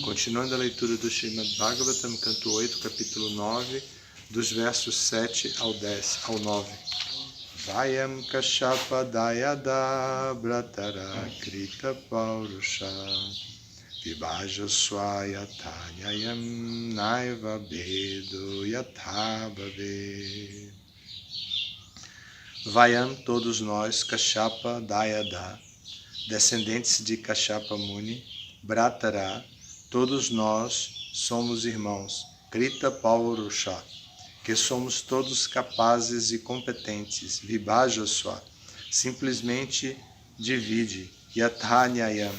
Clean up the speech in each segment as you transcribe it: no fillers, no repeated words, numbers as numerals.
Continuando a leitura do Srimad Bhagavatam, canto 8, capítulo 9, dos versos 7 ao 9. Vayam Kashyapa Dayada Bratara Krita Paurusha Vibhaja Swayatanyayam Naiva Bedo Yathabhave. Vayam, todos nós, Kashyapa Dayada, descendentes de Kashyapa Muni, Bratara, todos nós somos irmãos, Krita Paurusha, que somos todos capazes e competentes, Vibhajasva, simplesmente divide, Yathanyayam,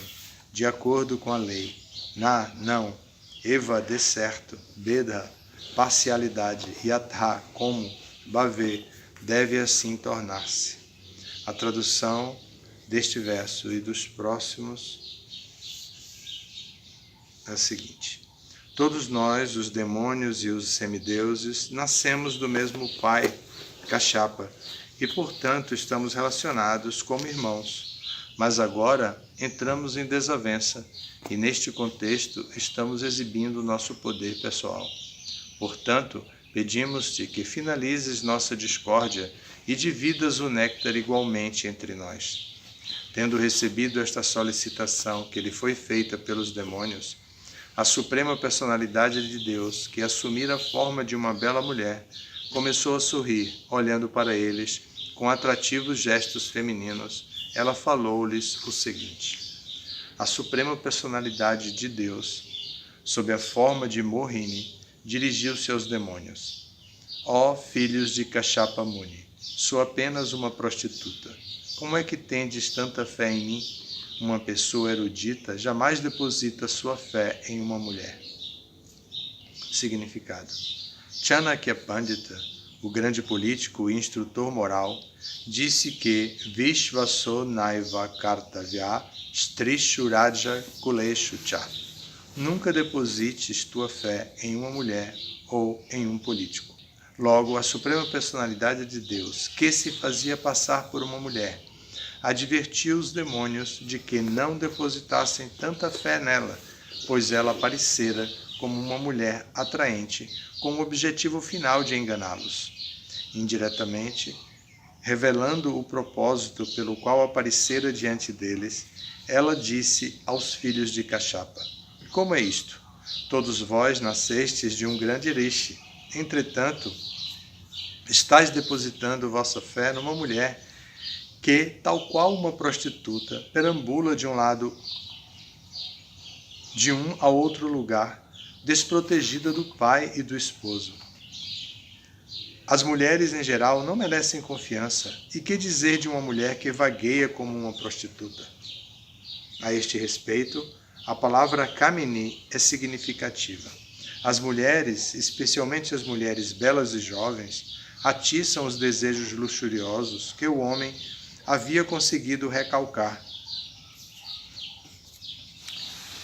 de acordo com a lei, não, Eva, de certo, Beda, parcialidade, Yatha, como, Bhave, deve assim tornar-se. A tradução deste verso e dos próximos é a seguinte: todos nós, os demônios e os semideuses, nascemos do mesmo pai, Kashyapa, e portanto estamos relacionados como irmãos. Mas agora entramos em desavença e neste contexto estamos exibindo nosso poder pessoal. Portanto, pedimos-te que finalizes nossa discórdia e dividas o néctar igualmente entre nós. Tendo recebido esta solicitação que lhe foi feita pelos demônios, a Suprema Personalidade de Deus, que assumira a forma de uma bela mulher, começou a sorrir, olhando para eles com atrativos gestos femininos. Ela falou-lhes o seguinte: a Suprema Personalidade de Deus, sob a forma de Mohini, dirigiu-se aos demônios. Ó filhos de Kashyapa Muni, sou apenas uma prostituta. Como é que tendes tanta fé em mim? Uma pessoa erudita jamais deposita sua fé em uma mulher. Significado: Chanakya Pandita, o grande político e instrutor moral, disse que Vishvaso Naiva Kartavya Strishu Raja Kuleshu Cha. Nunca deposites tua fé em uma mulher ou em um político. Logo, a Suprema Personalidade de Deus, que se fazia passar por uma mulher, advertiu os demônios de que não depositassem tanta fé nela, pois ela aparecera como uma mulher atraente, com o objetivo final de enganá-los. Indiretamente, revelando o propósito pelo qual aparecera diante deles, ela disse aos filhos de Kashyapa: como é isto? Todos vós nascestes de um grande rishi. Entretanto, estáis depositando vossa fé numa mulher que, tal qual uma prostituta, perambula de um a outro lugar, desprotegida do pai e do esposo. As mulheres, em geral, não merecem confiança, e que dizer de uma mulher que vagueia como uma prostituta? A este respeito, a palavra Kamini é significativa. As mulheres, especialmente as mulheres belas e jovens, atiçam os desejos luxuriosos que o homem havia conseguido recalcar,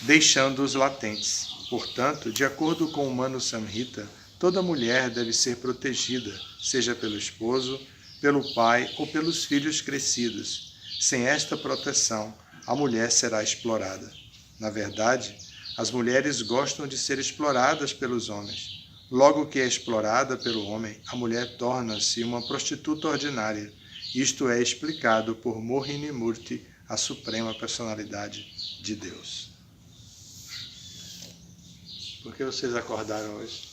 deixando-os latentes. Portanto, de acordo com o Manu Samhita, toda mulher deve ser protegida, seja pelo esposo, pelo pai ou pelos filhos crescidos. Sem esta proteção, a mulher será explorada. Na verdade, as mulheres gostam de ser exploradas pelos homens. Logo que é explorada pelo homem, a mulher torna-se uma prostituta ordinária. Isto é explicado por Mohini Murti, a Suprema Personalidade de Deus. Por que vocês acordaram hoje?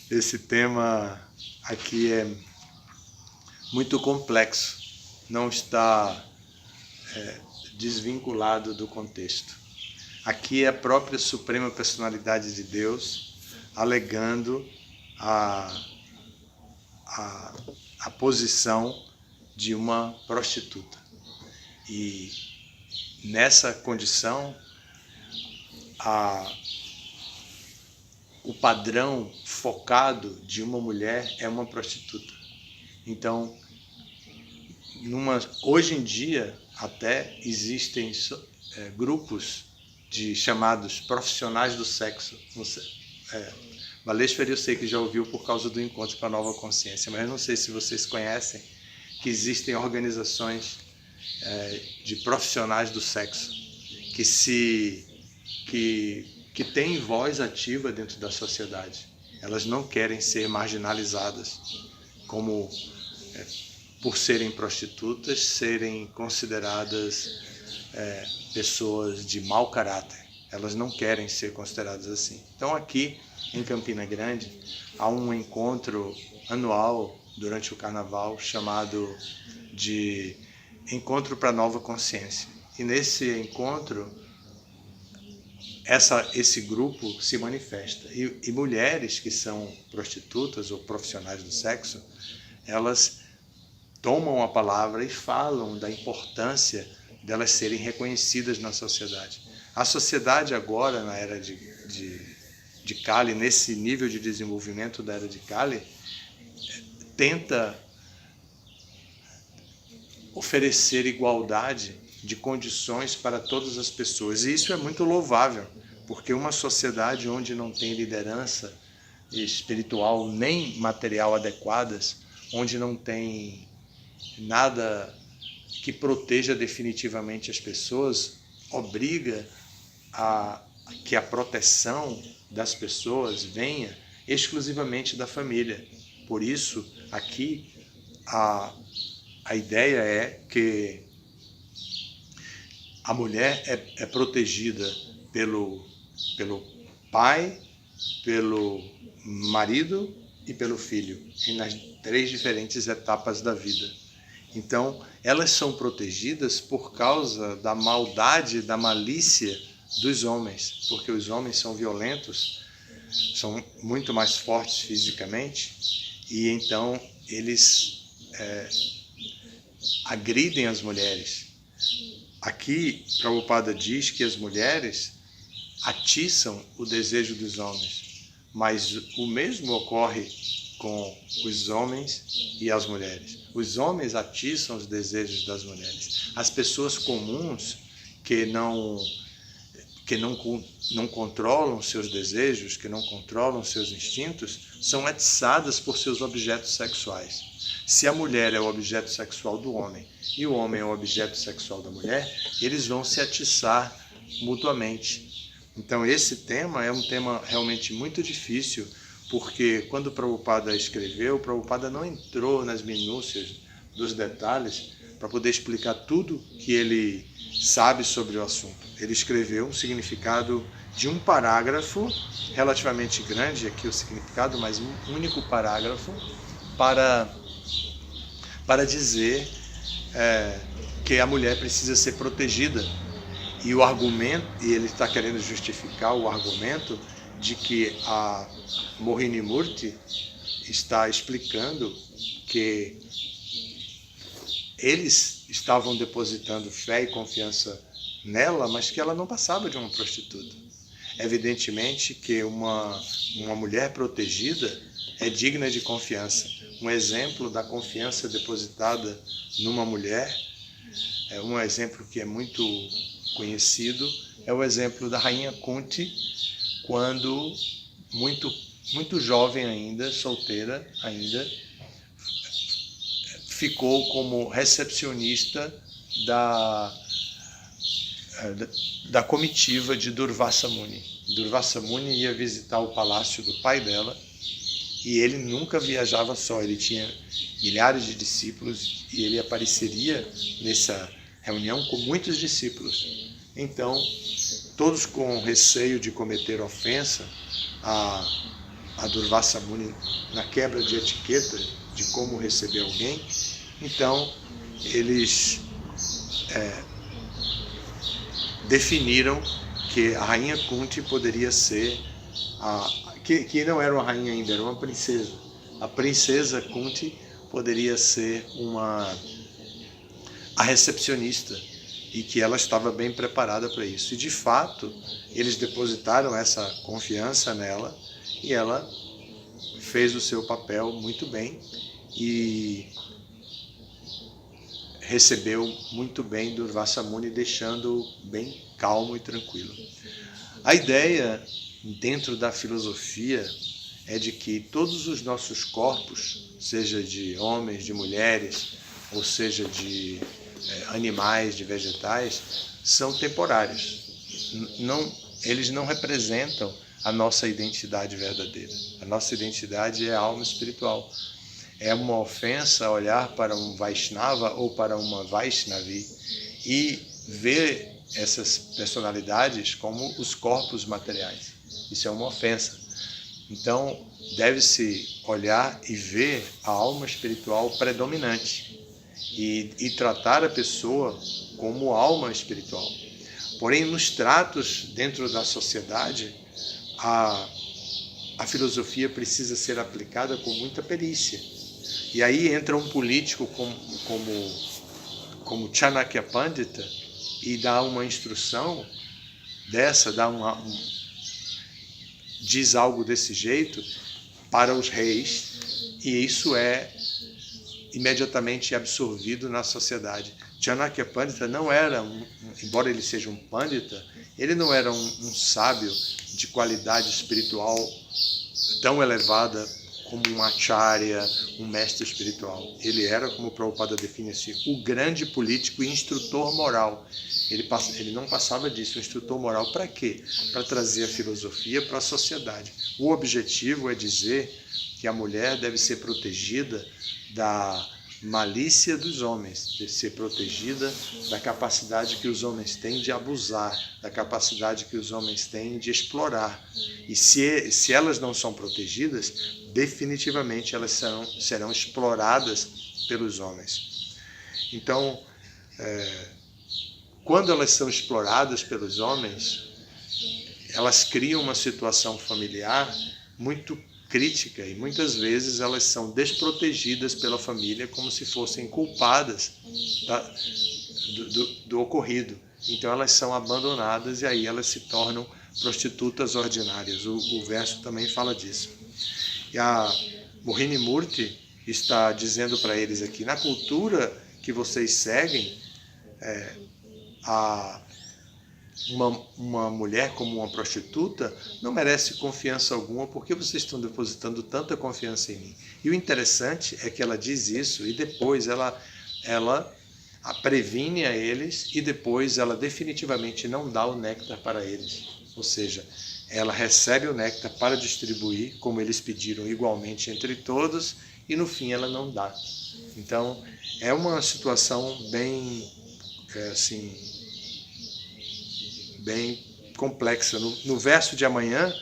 Esse tema aqui é muito complexo, não está desvinculado do contexto. Aqui é a própria Suprema Personalidade de Deus alegando a posição de uma prostituta. E nessa condição, o padrão focado de uma mulher é uma prostituta. Então, hoje em dia, até existem grupos chamados profissionais do sexo. Baleshwari eu sei que já ouviu por causa do Encontro para a Nova Consciência, mas eu não sei se vocês conhecem que existem organizações de profissionais do sexo que se que têm voz ativa dentro da sociedade. Elas não querem ser marginalizadas, como por serem prostitutas, serem consideradas pessoas de mau caráter. Elas não querem ser consideradas assim. Então aqui em Campina Grande há um encontro anual durante o Carnaval chamado de Encontro para a Nova Consciência. E nesse encontro, esse grupo se manifesta. E mulheres que são prostitutas ou profissionais do sexo, elas tomam a palavra e falam da importância delas serem reconhecidas na sociedade. A sociedade agora, na era de Kali, nesse nível de desenvolvimento da era de Kali, tenta oferecer igualdade de condições para todas as pessoas. E isso é muito louvável, porque uma sociedade onde não tem liderança espiritual nem material adequadas, onde não tem nada que proteja definitivamente as pessoas, obriga a que a proteção das pessoas venha exclusivamente da família. Por isso, aqui, a ideia é que a mulher é protegida pelo pai, pelo marido e pelo filho, nas 3 diferentes etapas da vida. Então, elas são protegidas por causa da maldade, da malícia dos homens, porque os homens são violentos, são muito mais fortes fisicamente, e então eles agridem as mulheres. Aqui, Prabhupada diz que as mulheres atiçam o desejo dos homens, mas o mesmo ocorre com os homens e as mulheres. Os homens atiçam os desejos das mulheres. As pessoas comuns que não controlam seus desejos, que não controlam seus instintos, são atiçadas por seus objetos sexuais. Se a mulher é o objeto sexual do homem e o homem é o objeto sexual da mulher, eles vão se atiçar mutuamente. Então esse tema é um tema realmente muito difícil, porque quando o Prabhupada escreveu, o Prabhupada não entrou nas minúcias dos detalhes para poder explicar tudo que ele sabe sobre o assunto. Ele escreveu um significado de um parágrafo relativamente grande, aqui o significado, mas um único parágrafo, para dizer que a mulher precisa ser protegida. E o argumento, e ele está querendo justificar o argumento de que a Mohini Murti está explicando que eles estavam depositando fé e confiança nela, mas que ela não passava de uma prostituta. Evidentemente que uma mulher protegida é digna de confiança. Um exemplo da confiança depositada numa mulher, um exemplo que é muito conhecido, é o exemplo da rainha Kunti, quando muito jovem ainda, solteira ainda, ficou como recepcionista da comitiva de Durvasa Muni. Durvasa Muni ia visitar o palácio do pai dela e ele nunca viajava só, ele tinha milhares de discípulos e ele apareceria nessa reunião com muitos discípulos. Então, todos com receio de cometer ofensa a Durvasa Muni na quebra de etiqueta de como receber alguém, então eles definiram que a rainha Kunti poderia ser que não era uma rainha ainda, era uma princesa. A princesa Kunti poderia ser a recepcionista e que ela estava bem preparada para isso. E de fato, eles depositaram essa confiança nela e ela fez o seu papel muito bem e recebeu muito bem Durvasa Muni, deixando-o bem calmo e tranquilo. A ideia dentro da filosofia é de que todos os nossos corpos, seja de homens, de mulheres, ou seja de animais, de vegetais, são temporários. Não eles não representam a nossa identidade verdadeira. A nossa identidade é a alma espiritual. É uma ofensa olhar para um Vaishnava ou para uma Vaishnavi e ver essas personalidades como os corpos materiais. Isso é uma ofensa. Então, deve-se olhar e ver a alma espiritual predominante e tratar a pessoa como alma espiritual. Porém, nos tratos dentro da sociedade, a filosofia precisa ser aplicada com muita perícia. E aí entra um político como Chanakya Pandita e dá uma instrução dessa, diz algo desse jeito para os reis, e isso é imediatamente absorvido na sociedade. Chanakya Pandita não era, embora ele seja um Pandita, ele não era um sábio de qualidade espiritual tão elevada como um acharya, um mestre espiritual. Ele era, como o Prabhupada define assim, o grande político e instrutor moral. Ele não passava disso. O instrutor moral para quê? Para trazer a filosofia para a sociedade. O objetivo é dizer que a mulher deve ser protegida da malícia dos homens, de ser protegida da capacidade que os homens têm de abusar, da capacidade que os homens têm de explorar. E se elas não são protegidas, definitivamente elas serão exploradas pelos homens. Então, quando elas são exploradas pelos homens, elas criam uma situação familiar muito crítica e muitas vezes elas são desprotegidas pela família como se fossem culpadas do ocorrido. Então elas são abandonadas e aí elas se tornam prostitutas ordinárias. O verso também fala disso. E a Mohini Murti está dizendo para eles aqui, na cultura que vocês seguem, uma mulher como uma prostituta não merece confiança alguma, porque vocês estão depositando tanta confiança em mim. E o interessante é que ela diz isso e depois ela previne a eles e depois ela definitivamente não dá o néctar para eles. Ou seja, ela recebe o néctar para distribuir, como eles pediram igualmente entre todos, e no fim ela não dá. Então, é uma situação bem complexa. No verso de amanhã,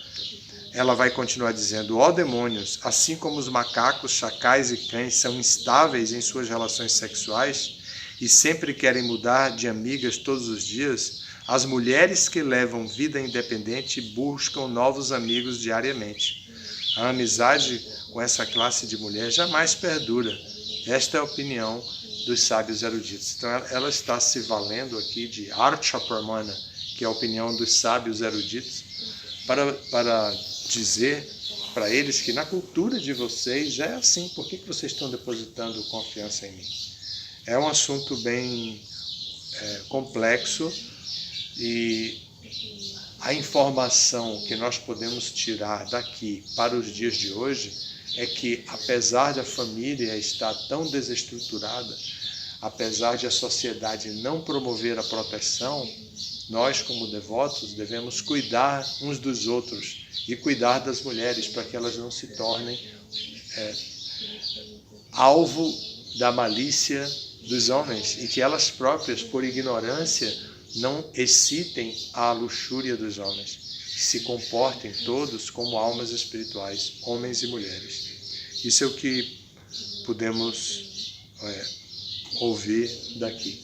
ela vai continuar dizendo: ó demônios, assim como os macacos, chacais e cães são instáveis em suas relações sexuais e sempre querem mudar de amigas todos os dias, as mulheres que levam vida independente buscam novos amigos diariamente. A amizade com essa classe de mulher jamais perdura. Esta é a opinião dos sábios eruditos. Então ela está se valendo aqui de Archa Pramana, que é a opinião dos sábios eruditos, para dizer para eles que na cultura de vocês é assim. Por que vocês estão depositando confiança em mim? É um assunto bem complexo e a informação que nós podemos tirar daqui para os dias de hoje é que, apesar de a família estar tão desestruturada, apesar de a sociedade não promover a proteção, nós, como devotos, devemos cuidar uns dos outros e cuidar das mulheres para que elas não se tornem alvo da malícia dos homens e que elas próprias, por ignorância, não excitem a luxúria dos homens, que se comportem todos como almas espirituais, homens e mulheres. Isso é o que podemos ouvir daqui.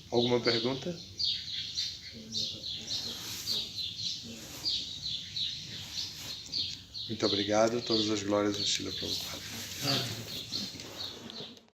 Alguma pergunta? Muito obrigado. Todas as glórias do Srila Prabhupada.